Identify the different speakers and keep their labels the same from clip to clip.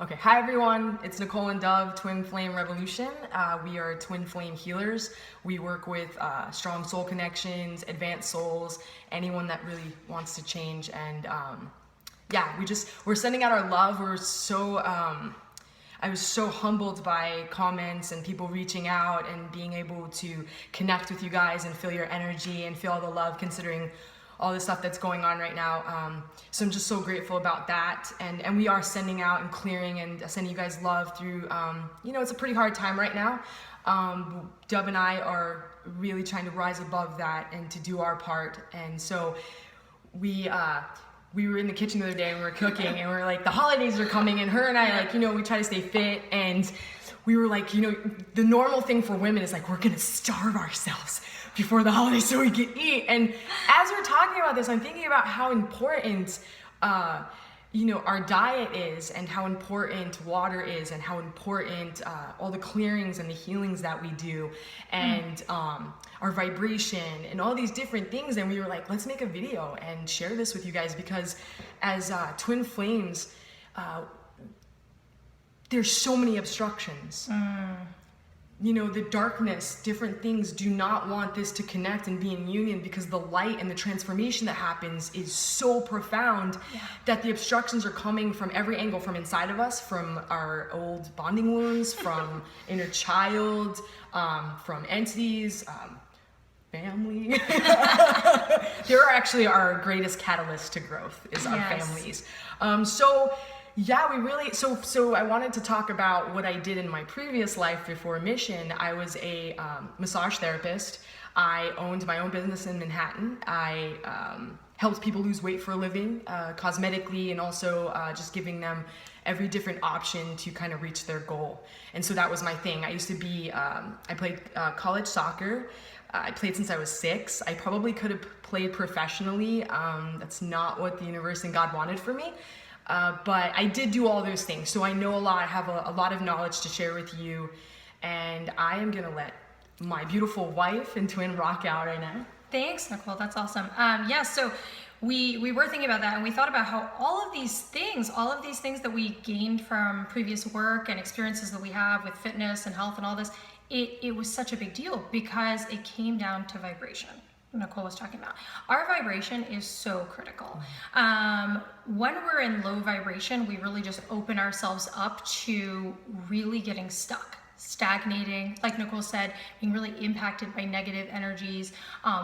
Speaker 1: Okay, hi everyone, it's Nicole and Dove, Twin Flame Revolution. We are Twin Flame healers. We work with strong soul connections, advanced souls, anyone that really wants to change. And yeah, we're sending out our love. I was so humbled by comments and people reaching out and being able to connect with you guys and feel your energy and feel all the love, considering all the stuff that's going on right now. So I'm just so grateful about that. And we are sending out and clearing and sending you guys love through, it's a pretty hard time right now. Dub and I are really trying to rise above that and to do our part. And so we were in the kitchen the other day and we were cooking and we were like, the holidays are coming, and her and I, we try to stay fit, and we were like, the normal thing for women is like, we're gonna starve ourselves before the holidays so we can eat. And as we're talking about this, I'm thinking about how important our diet is, and how important water is, and how important all the clearings and the healings that we do, and our vibration and all these different things. And we were like, let's make a video and share this with you guys, because as twin flames, there's so many obstructions. The darkness, different things do not want this to connect and be in union, because the light and the transformation that happens is so profound that the obstructions are coming from every angle, from inside of us, from our old bonding wounds, from inner child, from entities, family. They're actually our greatest catalyst to growth, is our families. So I wanted to talk about what I did in my previous life before Mission. I was a massage therapist. I owned my own business in Manhattan. I helped people lose weight for a living, cosmetically, and also just giving them every different option to kind of reach their goal. And so that was my thing. I used to be, I played college soccer. I played since I was 6. I probably could have played professionally. That's not what the universe and God wanted for me. But I did do all those things. So I know a lot. I have a lot of knowledge to share with you. And I am going to let my beautiful wife and twin rock out right now.
Speaker 2: Thanks, Nicole. That's awesome. So we were thinking about that, and we thought about how all of these things that we gained from previous work and experiences that we have with fitness and health and all this, it was such a big deal because it came down to vibration. Nicole was talking about. Our vibration is so critical. When we're in low vibration, we really just open ourselves up to really getting stuck, stagnating, like Nicole said, being really impacted by negative energies,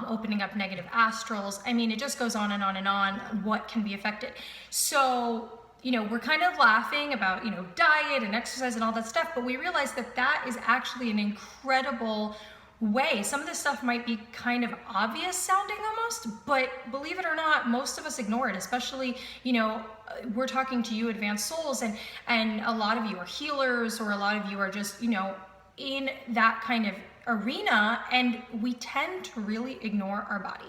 Speaker 2: opening up negative astrals. I mean, it just goes on and on and on, what can be affected. So, we're kind of laughing about, diet and exercise and all that stuff, but we realize that is actually an incredible way. Some of this stuff might be kind of obvious sounding almost, but believe it or not, most of us ignore it, especially, we're talking to you advanced souls, and a lot of you are healers, or a lot of you are just, in that kind of arena, and we tend to really ignore our body.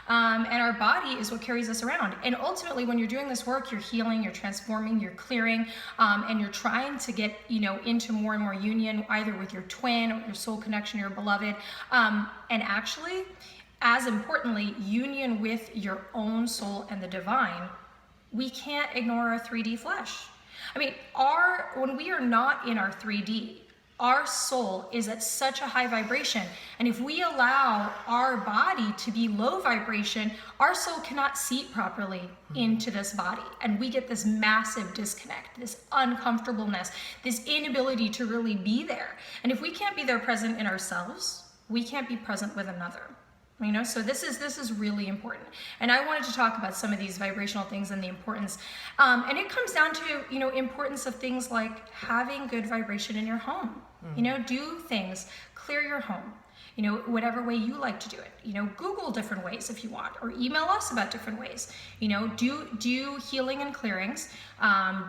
Speaker 2: And our body is what carries us around. And ultimately, when you're doing this work, you're healing, you're transforming, you're clearing, and you're trying to get, into more and more union, either with your twin or your soul connection, your beloved. And actually, as importantly, union with your own soul and the divine. We can't ignore our 3D flesh. I mean, when we are not in our 3D, our soul is at such a high vibration. And if we allow our body to be low vibration, our soul cannot seat properly into this body. And we get this massive disconnect, this uncomfortableness, this inability to really be there. And if we can't be there present in ourselves, we can't be present with another. So this is really important. And I wanted to talk about some of these vibrational things and the importance. And it comes down to, importance of things like having good vibration in your home. Do things, clear your home, whatever way you like to do it. Google different ways if you want, or email us about different ways. Do healing and clearings.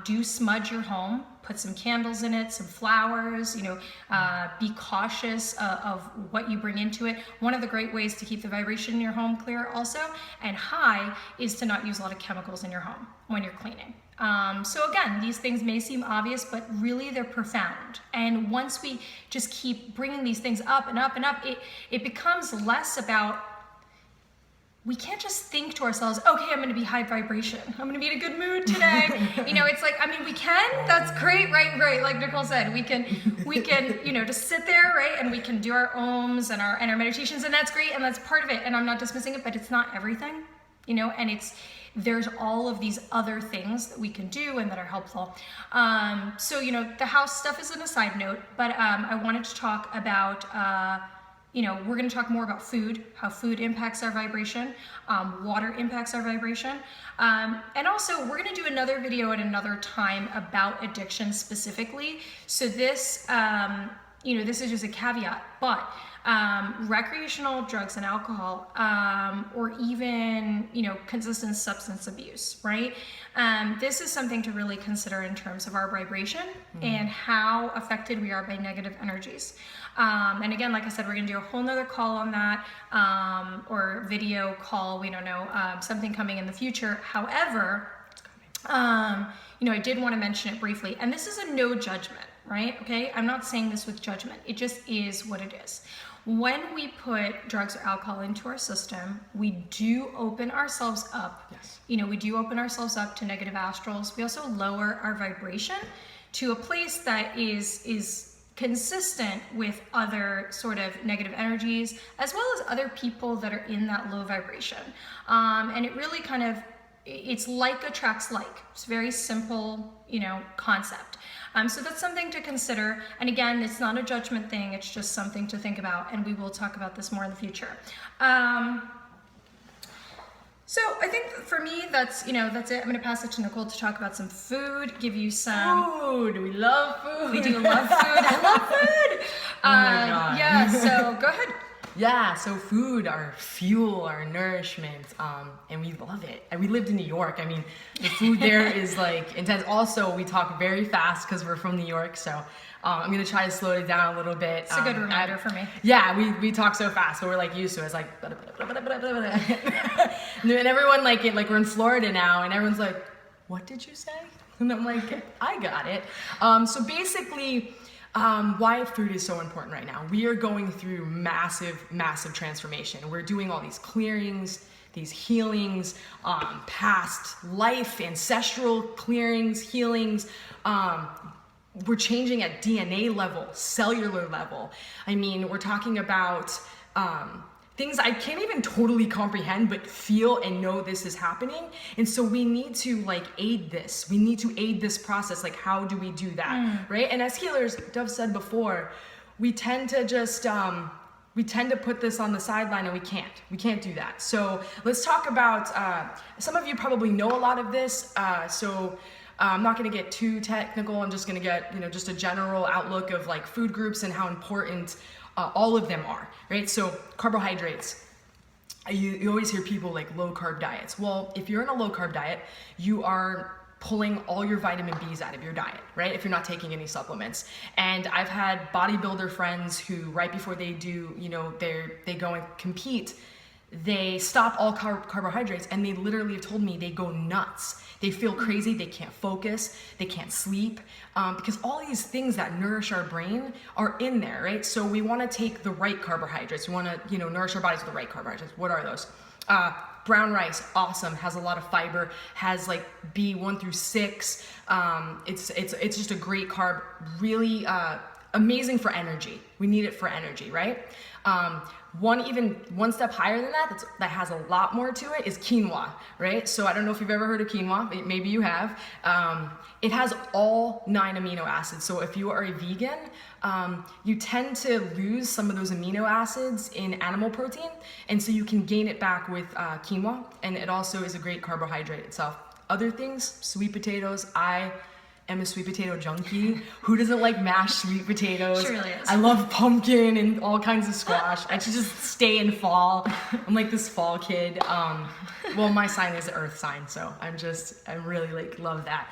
Speaker 2: Do smudge your home, put some candles in it, some flowers, be cautious of what you bring into it. One of the great ways to keep the vibration in your home clear also and high is to not use a lot of chemicals in your home when you're cleaning. So again, these things may seem obvious, but really they're profound. And once we just keep bringing these things up and up and up, it becomes less about we can't just think to ourselves, okay, I'm going to be high vibration. I'm going to be in a good mood today. It's like, I mean, we can, that's great, right? Like Nicole said, we can, just sit there, right? And we can do our ohms and our meditations, and that's great. And that's part of it. And I'm not dismissing it, but it's not everything, and there's all of these other things that we can do and that are helpful. So, the house stuff is an aside note, but I wanted to talk about, we're going to talk more about food, how food impacts our vibration, water impacts our vibration. And also we're going to do another video at another time about addiction specifically. So this, this is just a caveat, but recreational drugs and alcohol, or even, consistent substance abuse, right? This is something to really consider in terms of our vibration and how affected we are by negative energies. And again, like I said, we're going to do a whole nother call on that, or video call, we don't know, something coming in the future. However, I did want to mention it briefly, and this is a no judgment, right? Okay. I'm not saying this with judgment. It just is what it is. When we put drugs or alcohol into our system, we do open ourselves up.
Speaker 1: Yes.
Speaker 2: We do open ourselves up to negative astrals. We also lower our vibration to a place that is consistent with other sort of negative energies, as well as other people that are in that low vibration. And it really it's like attracts like. It's a very simple, concept. So that's something to consider. And again, it's not a judgment thing. It's just something to think about. And we will talk about this more in the future. So I think for me, that's it. I'm going to pass it to Nicole to talk about some food, give you some
Speaker 1: Food. We love food.
Speaker 2: We do love food. I love food.
Speaker 1: Oh my God.
Speaker 2: Yeah, so go ahead.
Speaker 1: Yeah, so food, our fuel, our nourishment, and we love it. And we lived in New York. I mean, the food there is like intense. Also, we talk very fast because we're from New York, so I'm gonna try to slow it down a little bit.
Speaker 2: It's a good reminder for me.
Speaker 1: Yeah, we talk so fast, so we're like used to it. It's like, and everyone like it. Like we're in Florida now, and everyone's like, "What did you say?" And I'm like, "I got it." So basically. Why food is so important right now. We are going through massive transformation. We're doing all these clearings, these healings, past life, ancestral clearings, healings. We're changing at DNA level, cellular level. I mean, we're talking about things I can't even totally comprehend, but feel and know this is happening. And so we need to aid this. We need to aid this process. Like, how do we do that, right? And as healers, Dove said before, we tend to just, put this on the sideline, and we can't do that. So let's talk about, some of you probably know a lot of this. So I'm not going to get too technical. I'm just going to get, just a general outlook of food groups and how important all of them are, right? So carbohydrates, you always hear people low carb diets. Well, if you're in a low carb diet, you are pulling all your vitamin B's out of your diet, right? If you're not taking any supplements. And I've had bodybuilder friends who right before they do, they go and compete, they stop all carbohydrates, and they literally have told me they go nuts. They feel crazy, they can't focus, they can't sleep, because all these things that nourish our brain are in there, right? So we want to take the right carbohydrates. We want to, nourish our bodies with the right carbohydrates. What are those? Brown rice, awesome, has a lot of fiber, has B1 through 6. It's just a great carb, really amazing for energy. We need it for energy, right? One step higher than that, that has a lot more to it, is quinoa, right? So I don't know if you've ever heard of quinoa, maybe you have. It has all 9 amino acids. So if you are a vegan, you tend to lose some of those amino acids in animal protein, and so you can gain it back with quinoa, and it also is a great carbohydrate itself. Other things, sweet potatoes. I am a sweet potato junkie. Who doesn't like mashed sweet potatoes?
Speaker 2: She really is.
Speaker 1: I love pumpkin and all kinds of squash. I should just stay in fall. I'm like this fall kid. Well, my sign is the earth sign, so I really love that.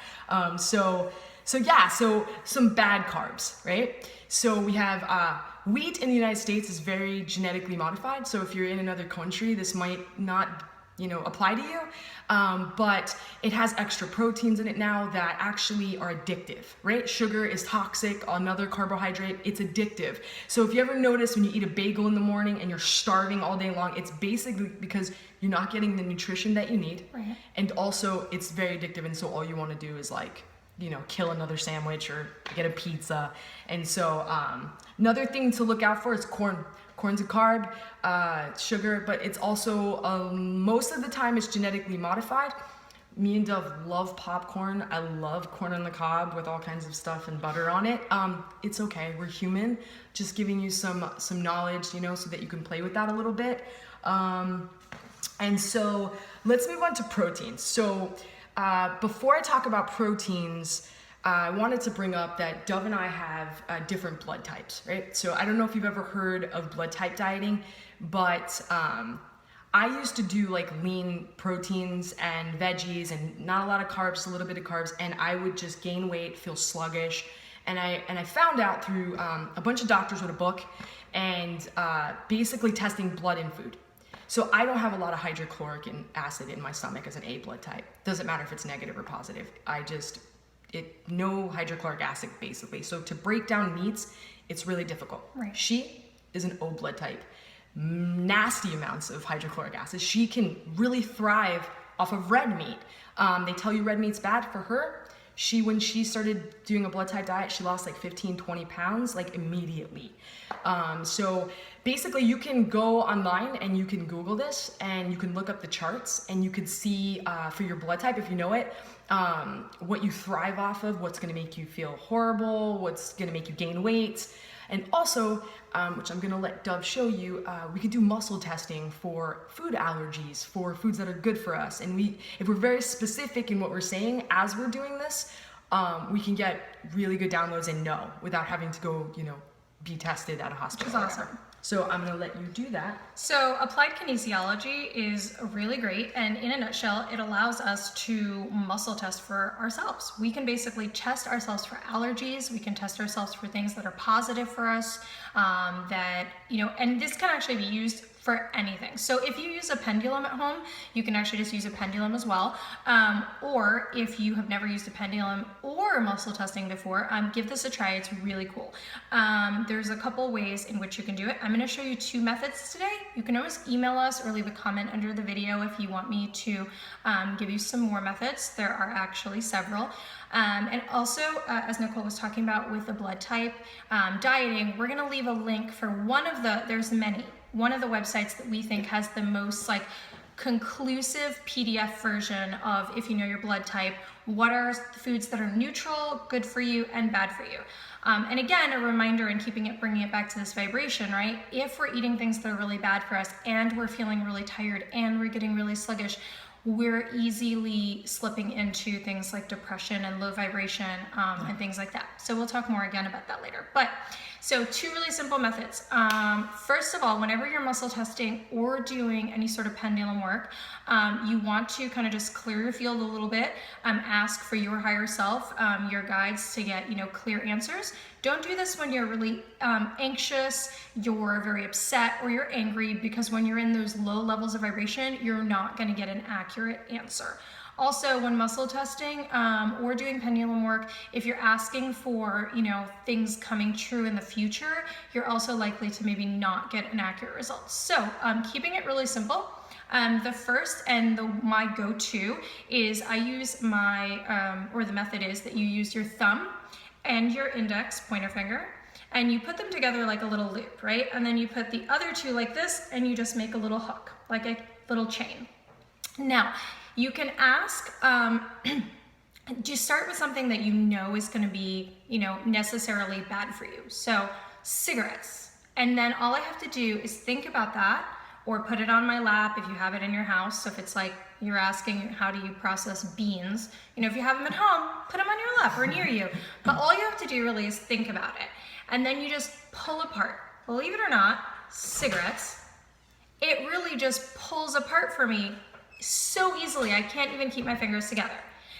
Speaker 1: So some bad carbs, right? So we have wheat in the United States is very genetically modified. So if you're in another country, this might not apply to you. But it has extra proteins in it now that actually are addictive, right? Sugar is toxic, another carbohydrate, it's addictive. So if you ever notice when you eat a bagel in the morning and you're starving all day long, it's basically because you're not getting the nutrition that you need.
Speaker 2: Right.
Speaker 1: And also it's very addictive. And so all you want to do is kill another sandwich or get a pizza. And so another thing to look out for is corn. Corn's a carb, sugar, but it's also, most of the time it's genetically modified. Me and Dove love popcorn. I love corn on the cob with all kinds of stuff and butter on it. It's okay, we're human. Just giving you some knowledge, so that you can play with that a little bit. And so let's move on to proteins. So before I talk about proteins, I wanted to bring up that Dove and I have different blood types, right? So I don't know if you've ever heard of blood type dieting, but I used to do lean proteins and veggies and not a lot of carbs, a little bit of carbs, and I would just gain weight, feel sluggish. And I found out through a bunch of doctors with a book and basically testing blood in food. So I don't have a lot of hydrochloric acid in my stomach as an A blood type. Doesn't matter if it's negative or positive. No hydrochloric acid basically. So to break down meats, it's really difficult.
Speaker 2: Right.
Speaker 1: She is an O blood type. Nasty amounts of hydrochloric acid. She can really thrive off of red meat. They tell you red meat's bad for her. When she started doing a blood type diet, she lost 15, 20 pounds, immediately. So basically you can go online and you can Google this and you can look up the charts and you can see for your blood type, if you know it, what you thrive off of, what's gonna make you feel horrible, what's gonna make you gain weight. And also, which I'm gonna let Dove show you, we could do muscle testing for food allergies, for foods that are good for us. And if we're very specific in what we're saying as we're doing this, we can get really good downloads and know without having to go, be tested at a hospital.
Speaker 2: Which is awesome.
Speaker 1: So I'm gonna let you do that.
Speaker 2: So applied kinesiology is really great, and in a nutshell, it allows us to muscle test for ourselves. We can basically test ourselves for allergies. We can test ourselves for things that are positive for us, and this can actually be used for anything. So if you use a pendulum at home, you can actually just use a pendulum as well. Or if you have never used a pendulum or muscle testing before, give this a try. It's really cool. There's a couple ways in which you can do it. I'm gonna show you 2 methods today. You can always email us or leave a comment under the video if you want me to give you some more methods. There are actually several. And also, as Nicole was talking about with the blood type dieting, we're gonna leave a link for there's many. One of the websites that we think has the most conclusive PDF version of, if you know your blood type, what are the foods that are neutral, good for you, and bad for you. And again, a reminder in bringing it back to this vibration, right? If we're eating things that are really bad for us and we're feeling really tired and we're getting really sluggish, we're easily slipping into things like depression and low vibration and things like that. So we'll talk more again about that later. So 2 really simple methods. First of all, whenever you're muscle testing or doing any sort of pendulum work, you want to kind of just clear your field a little bit, ask for your higher self, your guides to get, clear answers. Don't do this when you're really anxious, you're very upset, or you're angry, because when you're in those low levels of vibration, you're not gonna get an accurate answer. Also, when muscle testing or doing pendulum work, if you're asking for, things coming true in the future, you're also likely to maybe not get an accurate result. So keeping it really simple. The first and my go-to is I use the method is that you use your thumb and your index pointer finger, and you put them together like a little loop, right? And then you put the other 2 like this, and you just make a little hook, like a little chain. Now, you can ask, just start with something that is gonna be, necessarily bad for you. So cigarettes. And then all I have to do is think about that, or put it on my lap if you have it in your house. So if it's you're asking how do you process beans, if you have them at home, put them on your lap or near you. But all you have to do really is think about it. And then you just pull apart. Believe it or not, cigarettes, it really just pulls apart for me so easily. I can't even keep my fingers together.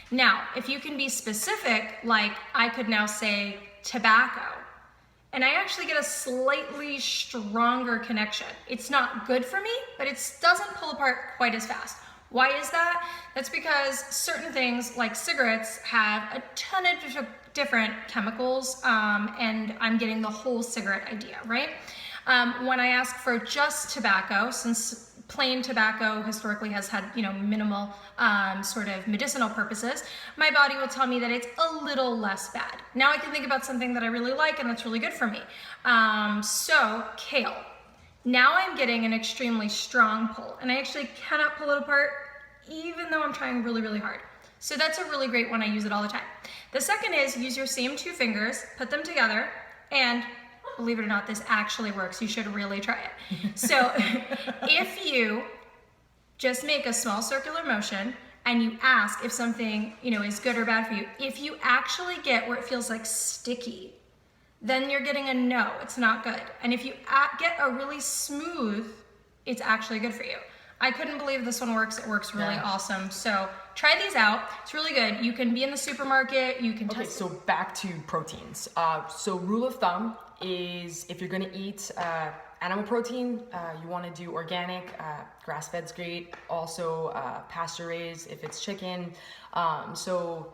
Speaker 2: Now, if you can be specific, I could now say tobacco, and I actually get a slightly stronger connection. It's not good for me, but it doesn't pull apart quite as fast. Why is that? That's because certain things like cigarettes have a ton of different chemicals, and I'm getting the whole cigarette idea, right? When I ask for just tobacco, since plain tobacco historically has had, minimal sort of medicinal purposes, my body will tell me that it's a little less bad. Now I can think about something that I really like and that's really good for me. So kale. Now I'm getting an extremely strong pull, and I actually cannot pull it apart even though I'm trying really, really hard. So that's a really great one. I use it all the time. The second is use your same 2 fingers, put them together, and believe it or not, this actually works. You should really try it. So if you just make a small circular motion and you ask if something, is good or bad for you, if you actually get where it feels like sticky, then you're getting a no, it's not good. And if you get a really smooth, it's actually good for you. I couldn't believe this one works. It works really awesome. So try these out. It's really good. You can be in the supermarket. You can test it.
Speaker 1: So back to proteins. So rule of thumb is if you're going to eat animal protein, you want to do organic. Grass-fed's great. Also pasture raised if it's chicken. So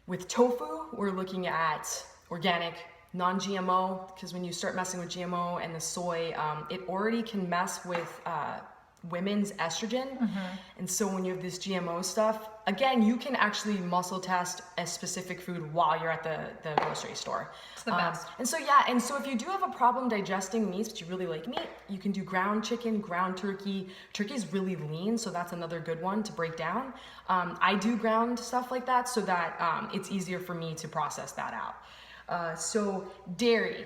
Speaker 1: with tofu, we're looking at organic, non-GMO, because when you start messing with GMO and the soy, it already can mess with women's estrogen. And so when you have this GMO stuff, again, you can actually muscle test a specific food while you're at the grocery store.
Speaker 2: It's the best.
Speaker 1: And so if you do have a problem digesting meats, but you really like meat, you can do ground chicken, ground turkey. Turkey's really lean, so that's another good one to break down. I do ground stuff like that so that it's easier for me to process that out. So dairy.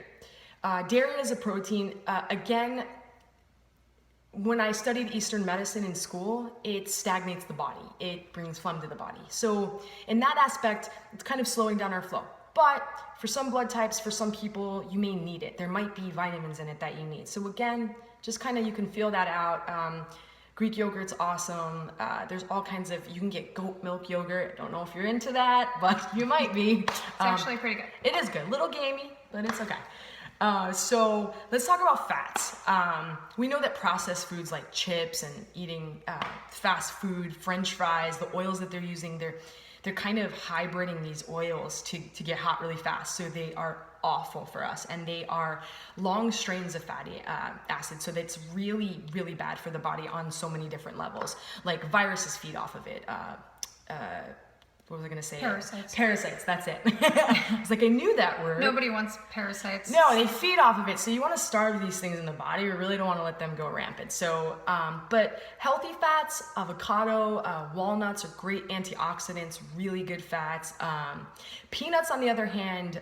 Speaker 1: Dairy is a protein. Again, when I studied Eastern medicine in school, it stagnates the body. It brings phlegm to the body. So in that aspect, it's kind of slowing down our flow. But for some blood types, for some people, you may need it. There might be vitamins in it that you need. So again, just kind of you can feel that out. Greek yogurt's awesome. There's all kinds of, you can get goat milk yogurt. I don't know if you're into that, but you might be.
Speaker 2: It's actually pretty good.
Speaker 1: It is good. Little gamey, but it's okay. So let's talk about fats. We know that processed foods like chips and eating fast food, French fries, the oils that they're using, they're kind of hybriding these oils to get hot really fast. So they are awful for us, and they are long strains of fatty acids. So that's really, really bad for the body on so many different levels. Like viruses feed off of it. What was I going to say?
Speaker 2: Parasites.
Speaker 1: Parasites, that's it. I was like, I knew that word.
Speaker 2: Nobody wants parasites.
Speaker 1: No, they feed off of it. So you want to starve these things in the body. You really don't want to let them go rampant. So, but healthy fats, avocado, walnuts are great antioxidants, really good fats. Peanuts, on the other hand,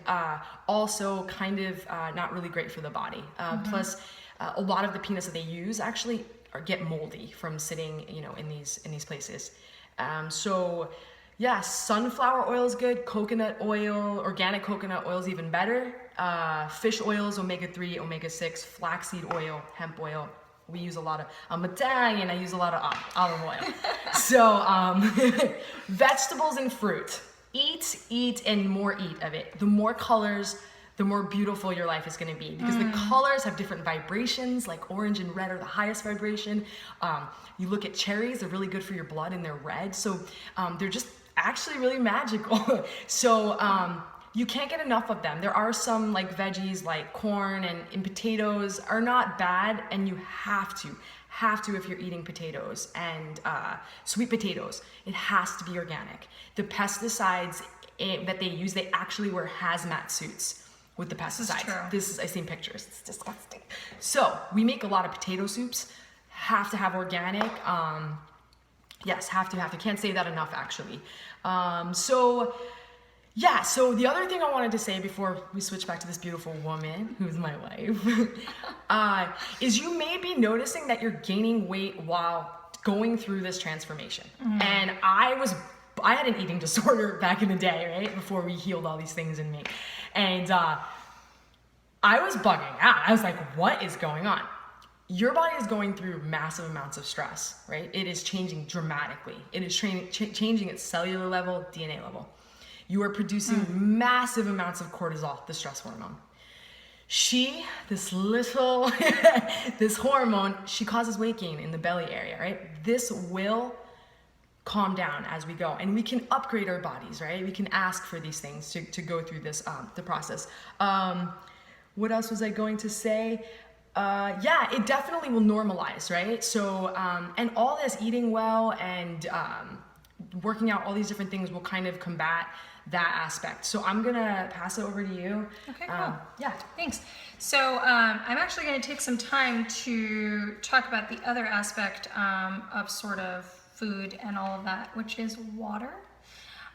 Speaker 1: also kind of not really great for the body. Plus, a lot of the peanuts that they use actually get moldy from sitting, in these places. Yeah, sunflower oil is good. Coconut oil, organic coconut oil is even better. Fish oils, omega-3, omega-6, flaxseed oil, hemp oil. We use a lot of, I'm Italian, I use a lot of olive oil. So vegetables and fruit. Eat, and more eat of it. The more colors, the more beautiful your life is going to be, because the colors have different vibrations. Like orange and red are the highest vibration. You look at cherries, they're really good for your blood and they're red. So they're just actually really magical. So you can't get enough of them. There are some like veggies like corn and potatoes are not bad, and you have to if you're eating potatoes and sweet potatoes. It has to be organic. The pesticides that they use, they actually wear hazmat suits with the pesticides. I've seen pictures. It's disgusting. So we make a lot of potato soups. Have to have organic. Yes, have to. Can't say that enough, actually. So the other thing I wanted to say before we switch back to this beautiful woman, who's my wife, is you may be noticing that you're gaining weight while going through this transformation. And I had an eating disorder back in the day, right? Before we healed all these things in me. And I was bugging out. I was like, what is going on? Your body is going through massive amounts of stress, right? It is changing dramatically. It is changing at cellular level, DNA level. You are producing massive amounts of cortisol, the stress hormone. This hormone, she causes weight gain in the belly area, right? This will calm down as we go, and we can upgrade our bodies, right? We can ask for these things to go through this the process. What else was I going to say? Yeah, it definitely will normalize, right? So and all this eating well and working out, all these different things will kind of combat that aspect. So I'm gonna pass it over to you.
Speaker 2: Okay, cool.
Speaker 1: Yeah,
Speaker 2: Thanks. So I'm actually going to take some time to talk about the other aspect of sort of food and all of that, which is water.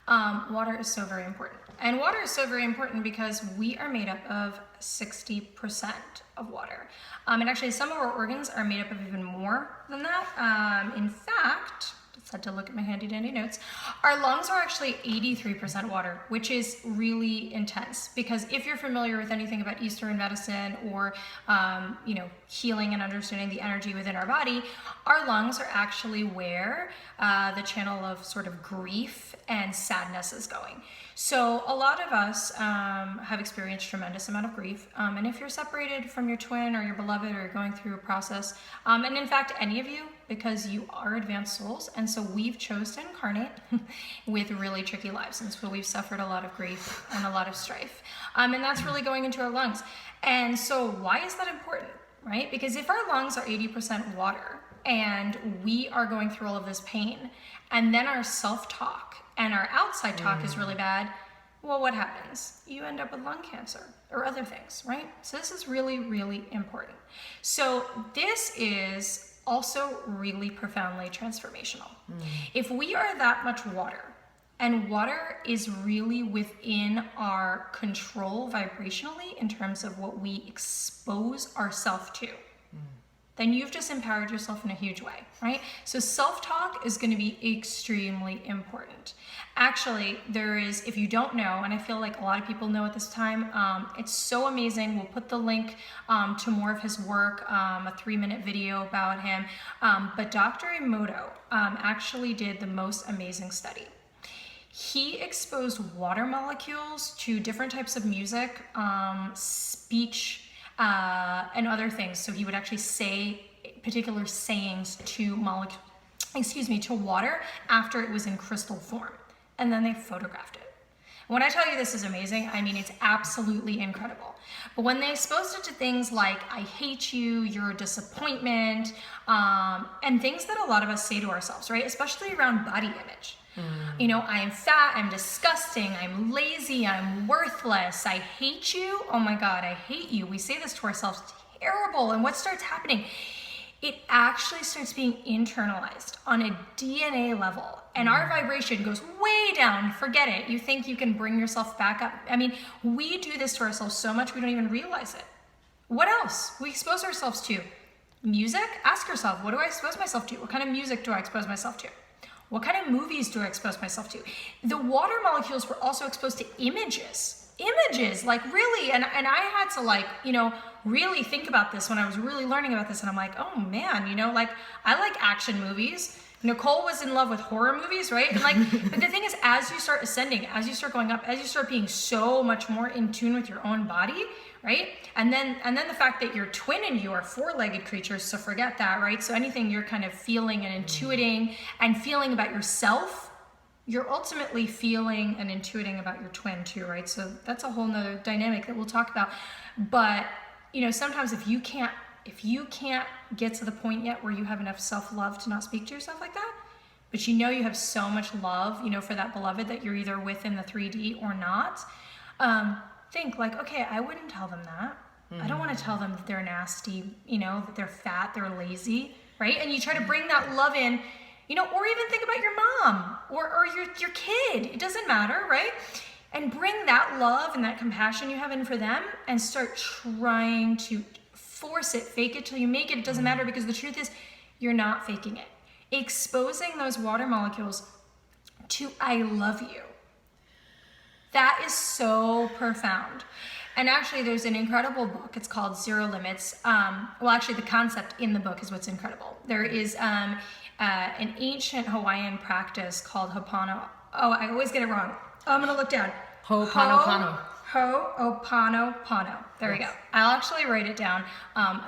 Speaker 2: Water is so very important. And water is so very important because we are made up of 60% of water. And actually some of our organs are made up of even more than that. In fact, just had to look at my handy dandy notes. Our lungs are actually 83% water, which is really intense, because if you're familiar with anything about Eastern medicine or, healing and understanding the energy within our body, our lungs are actually where the channel of sort of grief and sadness is going. So a lot of us have experienced tremendous amount of grief. And if you're separated from your twin or your beloved, or you're going through a process, and in fact, any of you, because you are advanced souls, and so we've chose to incarnate with really tricky lives, and so we've suffered a lot of grief and a lot of strife. And that's really going into our lungs. And so why is that important, right? Because if our lungs are 80% water, and we are going through all of this pain, and then our self-talk and our outside talk is really bad, well, what happens? You end up with lung cancer or other things, right? So this is really, really important. So this is also really profoundly transformational. If we are that much water, and water is really within our control vibrationally in terms of what we expose ourselves to, then you've just empowered yourself in a huge way, right? So self-talk is going to be extremely important. Actually, there is, if you don't know, and I feel like a lot of people know at this time, it's so amazing. We'll put the link to more of his work, a 3-minute video about him. But Dr. Emoto actually did the most amazing study. He exposed water molecules to different types of music, speech, and other things. So he would actually say particular sayings to to water after it was in crystal form. And then they photographed it. When I tell you this is amazing, I mean, it's absolutely incredible. But when they exposed it to things like, I hate you, you're a disappointment, and things that a lot of us say to ourselves, right? Especially around body image. You know, I am fat, I'm disgusting, I'm lazy, I'm worthless, I hate you. Oh my God, I hate you. We say this to ourselves, terrible. And what starts happening? It actually starts being internalized on a DNA level. And our vibration goes way down. Forget it. You think you can bring yourself back up. I mean, we do this to ourselves so much we don't even realize it. What else? We expose ourselves to music. Ask yourself, what do I expose myself to? What kind of music do I expose myself to? What kind of movies do I expose myself to? The water molecules were also exposed to images. Images, like really, and I had to like, really think about this when I was really learning about this, and I'm like, oh man, like I like action movies. Nicole was in love with horror movies, right? And like, but the thing is, as you start ascending, as you start going up, as you start being so much more in tune with your own body, right? And then the fact that your twin and you are 4-legged creatures, so forget that, right? So anything you're kind of feeling and intuiting and feeling about yourself, you're ultimately feeling and intuiting about your twin too, right? So that's a whole nother dynamic that we'll talk about. But, sometimes if you can't get to the point yet where you have enough self-love to not speak to yourself like that, but you have so much love, for that beloved that you're either within the 3D or not, think like, okay, I wouldn't tell them that. I don't want to tell them that they're nasty, that they're fat, they're lazy, right? And you try to bring that love in, or even think about your mom or your kid. It doesn't matter, right? And bring that love and that compassion you have in for them and start trying to force it, fake it till you make it. It doesn't matter, because the truth is you're not faking it. Exposing those water molecules to I love you. That is so profound. And actually there's an incredible book. It's called Zero Limits. Actually the concept in the book is what's incredible. There is an ancient Hawaiian practice called Ho'oponopono. Oh, I always get it wrong. I'm going to look down.
Speaker 1: Ho'oponopono.
Speaker 2: Ho'oponopono. There we go. I'll actually write it down.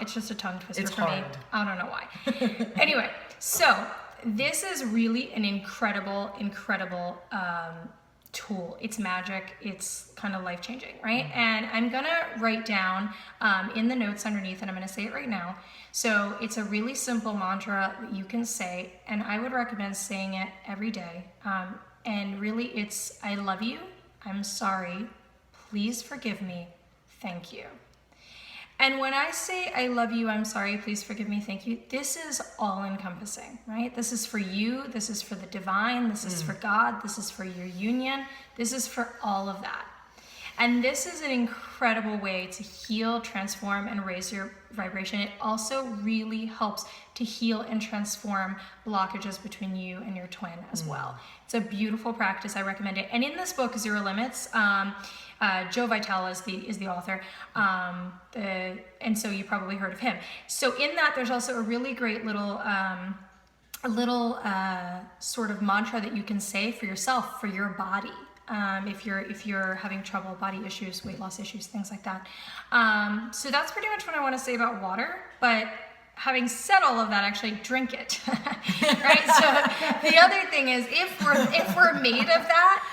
Speaker 2: It's just a tongue twister for me.
Speaker 1: Hard.
Speaker 2: I don't know why. Anyway, so this is really an incredible tool. It's magic. It's kind of life-changing, right? And I'm gonna write down in the notes underneath, and I'm gonna say it right now. So it's a really simple mantra that you can say, and I would recommend saying it every day. And really it's, I love you, I'm sorry, please forgive me, thank you. And when I say I love you, I'm sorry, please forgive me, thank you, this is all encompassing, right? This is for you, this is for the divine, this is for God, this is for your union, this is for all of that. And this is an incredible way to heal, transform, and raise your vibration. It also really helps to heal and transform blockages between you and your twin as well. It's a beautiful practice. I recommend it. And in this book, Zero Limits, Joe Vitale is the author, and so you probably heard of him. So in that, there's also a really great little sort of mantra that you can say for yourself, for your body. If you're having trouble, body issues, weight loss issues, things like that. So that's pretty much what I want to say about water. But having said all of that, actually drink it, right? So the other thing is, if we're made of that,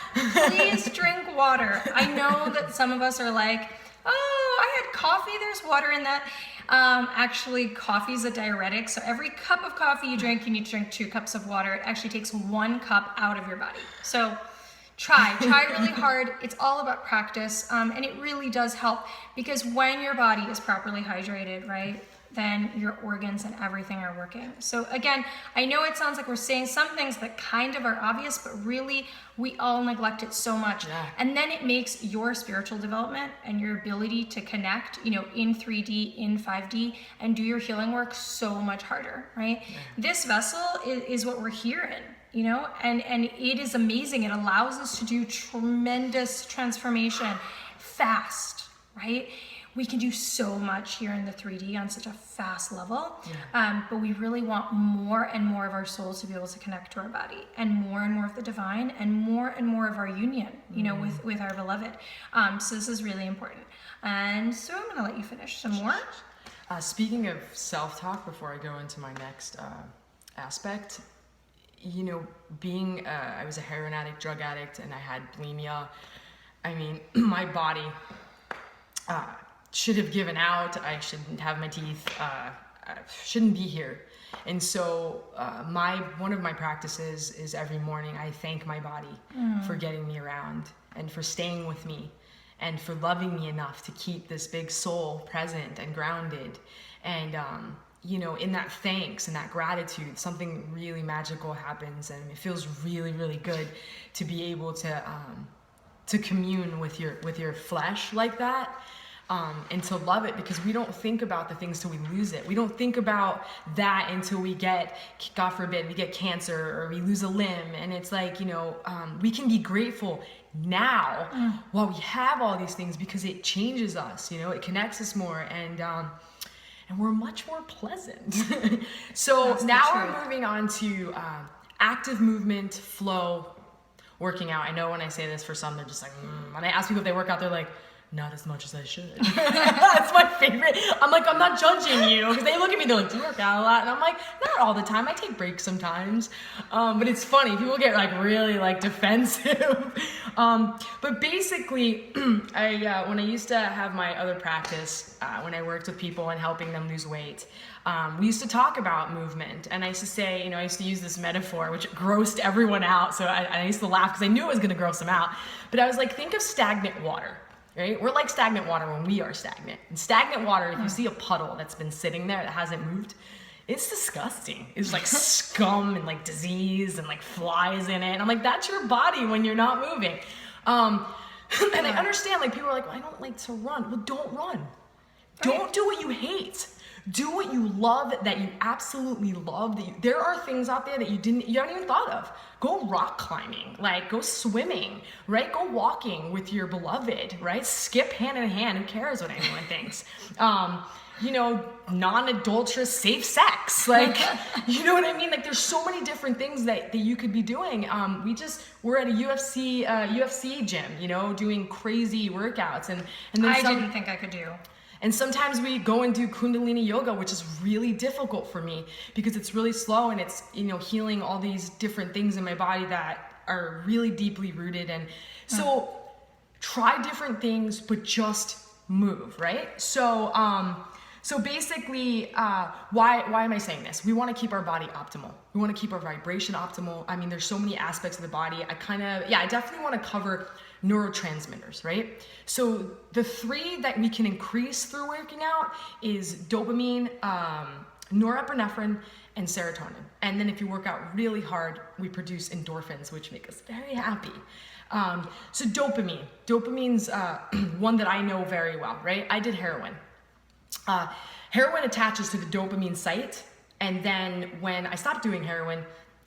Speaker 2: please drink water. I know that some of us are like, oh, I had coffee, there's water in that. Actually, coffee is a diuretic. So every cup of coffee you drink, you need to drink 2 cups of water. It actually takes 1 cup out of your body. So try really hard. It's all about practice. And it really does help, because when your body is properly hydrated, right, then your organs and everything are working. So again, I know it sounds like we're saying some things that kind of are obvious, but really we all neglect it so much. Yeah. And then it makes your spiritual development and your ability to connect, in 3D, in 5D, and do your healing work so much harder, right? Yeah. This vessel is what we're here in. And it is amazing. It allows us to do tremendous transformation fast, right? We can do so much here in the 3D on such a fast level, but we really want more and more of our souls to be able to connect to our body, and more of the divine, and more of our union, with our beloved. So this is really important. And so I'm gonna let you finish some more.
Speaker 1: Speaking of self-talk, before I go into my next aspect, I was a heroin addict, drug addict, and I had bulimia. I mean, my body should have given out. I shouldn't have my teeth. I shouldn't be here. And so one of my practices is every morning I thank my body for getting me around, and for staying with me, and for loving me enough to keep this big soul present and grounded. And in that thanks and that gratitude, something really magical happens, and it feels really, really good to be able to commune with your flesh like that, and to love it, because we don't think about the things till we lose it. We don't think about that until we get, God forbid, we get cancer or we lose a limb, and it's like, we can be grateful now while we have all these things, because it changes us, it connects us more, and we're much more pleasant. So now we're moving on to active movement, flow, working out. I know when I say this, for some, they're just like, when I ask people if they work out, they're like, not as much as I should. That's my favorite. I'm like, I'm not judging you, because they look at me, they're like, do you work out a lot? And I'm like, not all the time. I take breaks sometimes. But it's funny. People get really defensive. But basically, when I used to have my other practice, when I worked with people and helping them lose weight, we used to talk about movement. And I used to say, I used to use this metaphor, which grossed everyone out. So I used to laugh because I knew it was going to gross them out. But I was like, think of stagnant water. Right? We're like stagnant water when we are stagnant. And stagnant water, if you see a puddle that's been sitting there that hasn't moved, it's disgusting. It's like scum and disease and flies in it. And I'm like, that's your body when you're not moving. And I understand, people are like, well, I don't like to run. Well, don't run. Right. Don't do what you hate. Do what you love, that you absolutely love. There are things out there that you haven't even thought of. Go rock climbing, go swimming, right? Go walking with your beloved, right? Skip hand in hand. Who cares what anyone thinks? Non-adulterous safe sex. You know what I mean? There's so many different things that you could be doing. We're at a UFC gym, doing crazy workouts. And then
Speaker 2: I didn't think I could do.
Speaker 1: And sometimes we go and do Kundalini yoga, which is really difficult for me because it's really slow and it's, healing all these different things in my body that are really deeply rooted. And so try different things, but just move, right? So basically, why am I saying this? We want to keep our body optimal. We want to keep our vibration optimal. I mean, there's so many aspects of the body. I definitely want to cover neurotransmitters, right? So the 3 that we can increase through working out is dopamine, norepinephrine, and serotonin. And then if you work out really hard, we produce endorphins, which make us very happy. So dopamine's one that I know very well, right? I did heroin. Heroin attaches to the dopamine site, and then when I stopped doing heroin,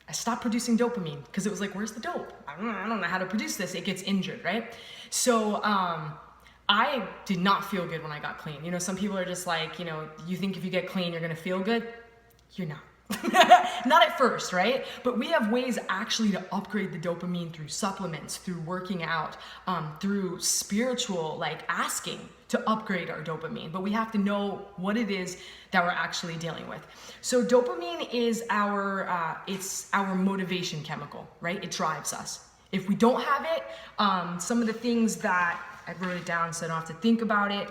Speaker 1: I stopped producing dopamine because it was like, where's the dope? I don't know how to produce this. It gets injured, right? So I did not feel good when I got clean. Some people are just like, you think if you get clean, you're gonna feel good. You're not. Not at first, right? But we have ways actually to upgrade the dopamine through supplements, through working out, through spiritual, asking to upgrade our dopamine. But we have to know what it is that we're actually dealing with. So dopamine is it's our motivation chemical, right? It drives us. If we don't have it, some of the things that I wrote it down so I don't have to think about it.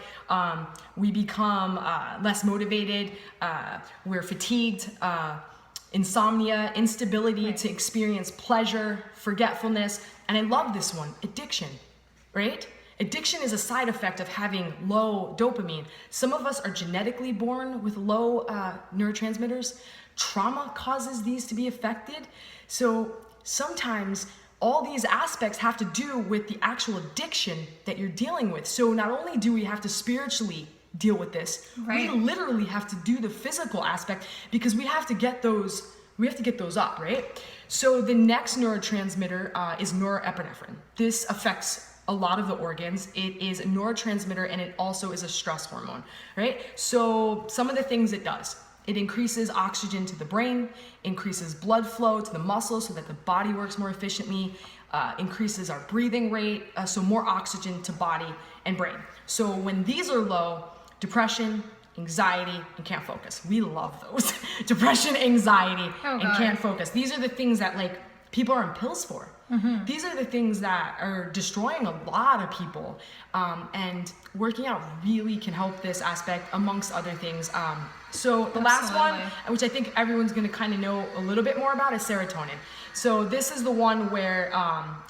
Speaker 1: We become less motivated. We're fatigued, insomnia, instability to experience pleasure, forgetfulness. And I love this one, addiction, right? Addiction is a side effect of having low dopamine. Some of us are genetically born with low neurotransmitters. Trauma causes these to be affected. So sometimes all these aspects have to do with the actual addiction that you're dealing with. So not only do we have to spiritually deal with this, we literally have to do the physical aspect because we have to get those up, right? So the next neurotransmitter is norepinephrine. This affects a lot of the organs. It is a neurotransmitter and it also is a stress hormone, right? So some of the things it does. It increases oxygen to the brain, increases blood flow to the muscles so that the body works more efficiently, increases our breathing rate, so more oxygen to body and brain. So when these are low, depression, anxiety, and can't focus. We love those. Depression, anxiety, and can't focus. These are the things that people are on pills for. Mm-hmm. These are the things that are destroying a lot of people. And working out really can help this aspect amongst other things. So the last one, which I think everyone's going to kind of know a little bit more about, is serotonin. So this is the one where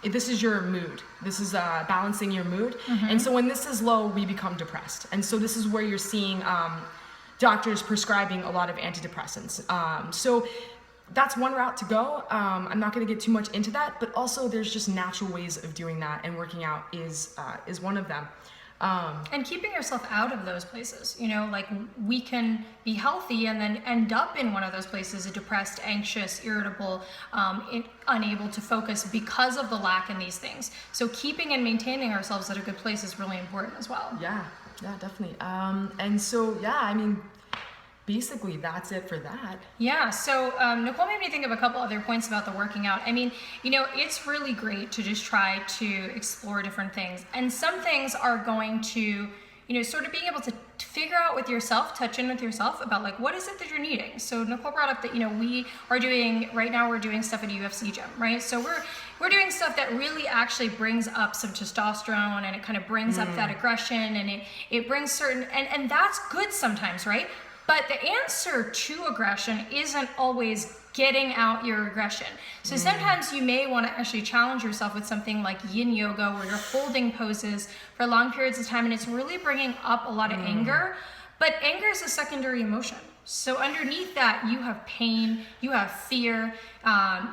Speaker 1: this is your mood. This is balancing your mood. Mm-hmm. And so when this is low, we become depressed. And so this is where you're seeing doctors prescribing a lot of antidepressants. So that's one route to go. I'm not going to get too much into that, but also there's just natural ways of doing that, and working out is one of them.
Speaker 2: And keeping yourself out of those places, we can be healthy and then end up in one of those places, depressed, anxious, irritable, unable to focus because of the lack in these things. So keeping and maintaining ourselves at a good place is really important as well.
Speaker 1: Yeah, definitely. And so, basically that's it for that.
Speaker 2: Yeah, so Nicole made me think of a couple other points about the working out. I mean, it's really great to just try to explore different things. And some things are going to, sort of being able to figure out with yourself, touch in with yourself about what is it that you're needing. So Nicole brought up that, we're doing stuff at a UFC gym, right? So we're doing stuff that really actually brings up some testosterone, and it kind of brings up that aggression, and it brings certain, and that's good sometimes, right? But the answer to aggression isn't always getting out your aggression. So sometimes you may want to actually challenge yourself with something like yin yoga, where you're holding poses for long periods of time, and it's really bringing up a lot of anger. But anger is a secondary emotion. So underneath that, you have pain, you have fear,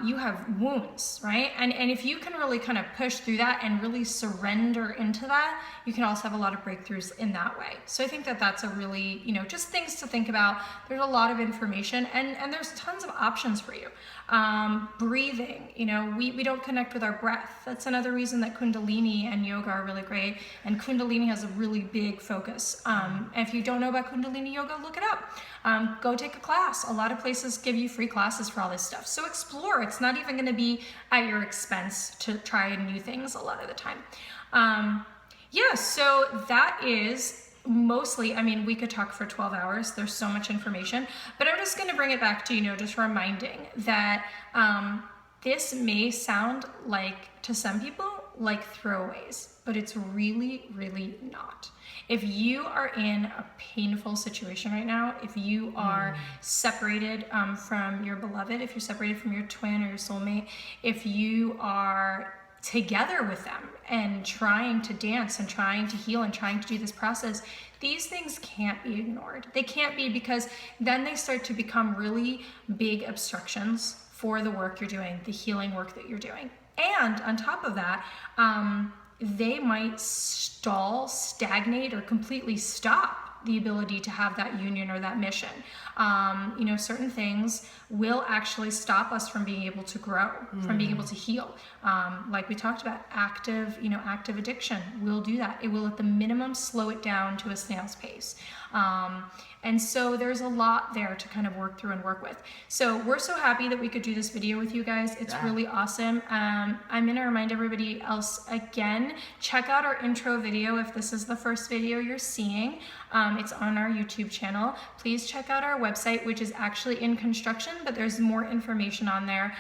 Speaker 2: you have wounds, right? And if you can really kind of push through that and really surrender into that, you can also have a lot of breakthroughs in that way. So I think that that's a really, just things to think about. There's a lot of information, and there's tons of options for you. Breathing, we don't connect with our breath. That's another reason that Kundalini and yoga are really great. And Kundalini has a really big focus. And if you don't know about Kundalini yoga, look it up. Go take a class. A lot of places give you free classes for all this stuff. So explore. It's not even going to be at your expense to try new things a lot of the time. So that is mostly, I mean, we could talk for 12 hours. There's so much information, but I'm just going to bring it back to, just reminding that this may sound like, to some people, like throwaways, but it's really, really not. If you are in a painful situation right now, if you are separated from your beloved, if you're separated from your twin or your soulmate, if you are together with them and trying to dance and trying to heal and trying to do this process, these things can't be ignored. They can't be, because then they start to become really big obstructions for the work you're doing, the healing work that you're doing. And on top of that, they might stall, stagnate, or completely stop the ability to have that union or that mission. Certain things will actually stop us from being able to grow, from being able to heal. Like we talked about, active addiction will do that. It will at the minimum slow it down to a snail's pace. And so there's a lot there to kind of work through and work with. So we're so happy that we could do this video with you guys. It's really awesome. I'm going to remind everybody else again, check out our intro video if this is the first video you're seeing. It's on our YouTube channel. Please check out our website, which is actually in construction, but there's more information on there,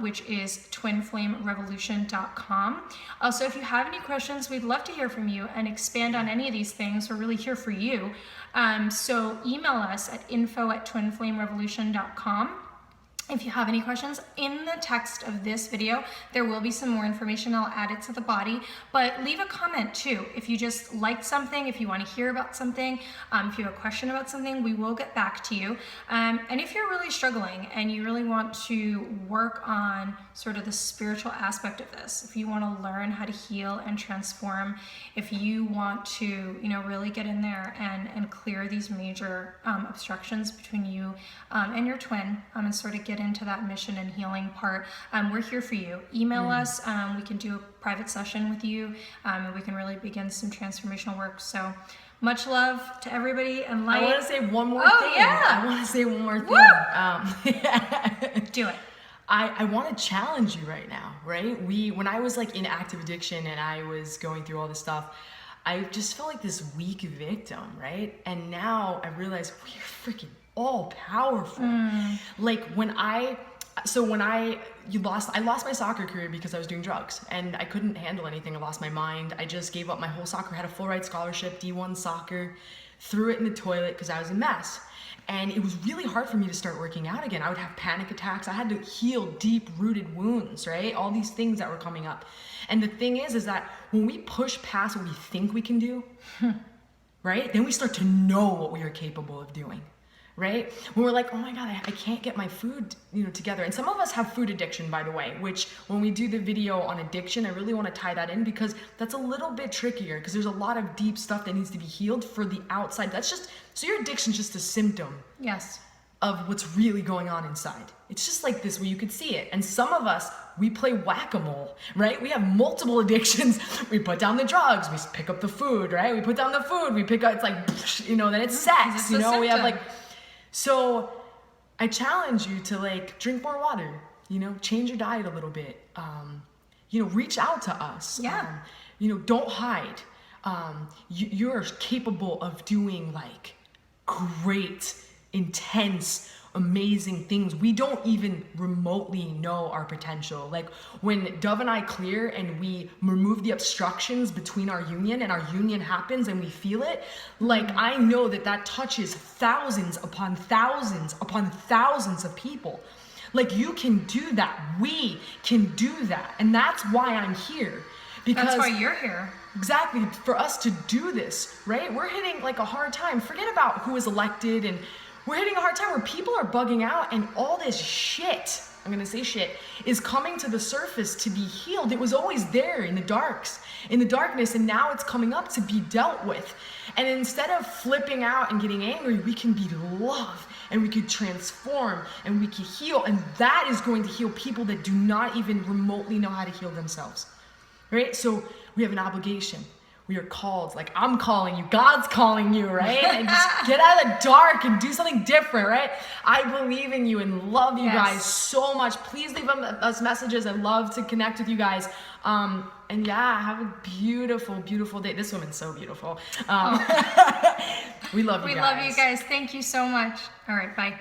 Speaker 2: which is twinflamerevolution.com. Also, if you have any questions, we'd love to hear from you and expand on any of these things. We're really here for you. So email us at info@twinflamerevolution.com. If you have any questions. In the text of this video, there will be some more information. I'll add it to the body, but leave a comment too. If you just liked something, if you want to hear about something, if you have a question about something, we will get back to you. And if you're really struggling and you really want to work on sort of the spiritual aspect of this, if you want to learn how to heal and transform, if you want to, really get in there and clear these major obstructions between you and your twin, and sort of get into that mission and healing part, we're here for you. Email us. We can do a private session with you, and we can really begin some transformational work. So much love to everybody, and light.
Speaker 1: I want to say one more thing.
Speaker 2: Yeah.
Speaker 1: I want to say one more thing.
Speaker 2: Do it.
Speaker 1: I want to challenge you right now, right? When I was like in active addiction and I was going through all this stuff, I just felt like this weak victim, right? And now I realize we're freaking all powerful. Like I lost my soccer career because I was doing drugs and I couldn't handle anything. I lost my mind. I just gave up my whole soccer, had a full ride scholarship, D1 soccer, threw it in the toilet because I was a mess. And it was really hard for me to start working out again. I would have panic attacks. I had to heal deep-rooted wounds, right? All these things that were coming up. And the thing is that when we push past what we think we can do, right? Then we start to know what we are capable of doing, right? When we're like, oh my God, I can't get my food, together. And some of us have food addiction, by the way, which when we do the video on addiction, I really want to tie that in because that's a little bit trickier because there's a lot of deep stuff that needs to be healed for the outside. So your addiction's just a symptom.
Speaker 2: Yes.
Speaker 1: Of what's really going on inside. It's just like this where you could see it. And some of us, we play whack-a-mole, right? We have multiple addictions. We put down the drugs, we pick up the food, right? We put down the food, we pick up, it's like, then it's sex, we have so I challenge you to drink more water, change your diet a little bit, reach out to us.
Speaker 2: Yeah.
Speaker 1: Don't hide. You're capable of doing great, intense, amazing things. We don't even remotely know our potential. When Dove and I clear and we remove the obstructions between our union and our union happens and we feel it, I know that touches thousands upon thousands upon thousands of people. You can do that. We can do that. And that's why I'm here. Because
Speaker 2: that's why you're here.
Speaker 1: Exactly, for us to do this, right? We're hitting a hard time. Forget about who is elected, and we're hitting a hard time where people are bugging out and all this shit, I'm gonna say shit, is coming to the surface to be healed. It was always there in the darkness, and now it's coming up to be dealt with. And instead of flipping out and getting angry, we can be love, and we could transform, and we can heal, and that is going to heal people that do not even remotely know how to heal themselves. Right? So we have an obligation. we are called. Like, I'm calling you, God's calling you, right? And just get out of the dark and do something different, right? I believe in you and love you guys so much. Please leave us messages. I love to connect with you guys. And yeah, have a beautiful, beautiful day. This woman's so beautiful. We love you guys.
Speaker 2: We love you guys. Thank you so much. All right, bye.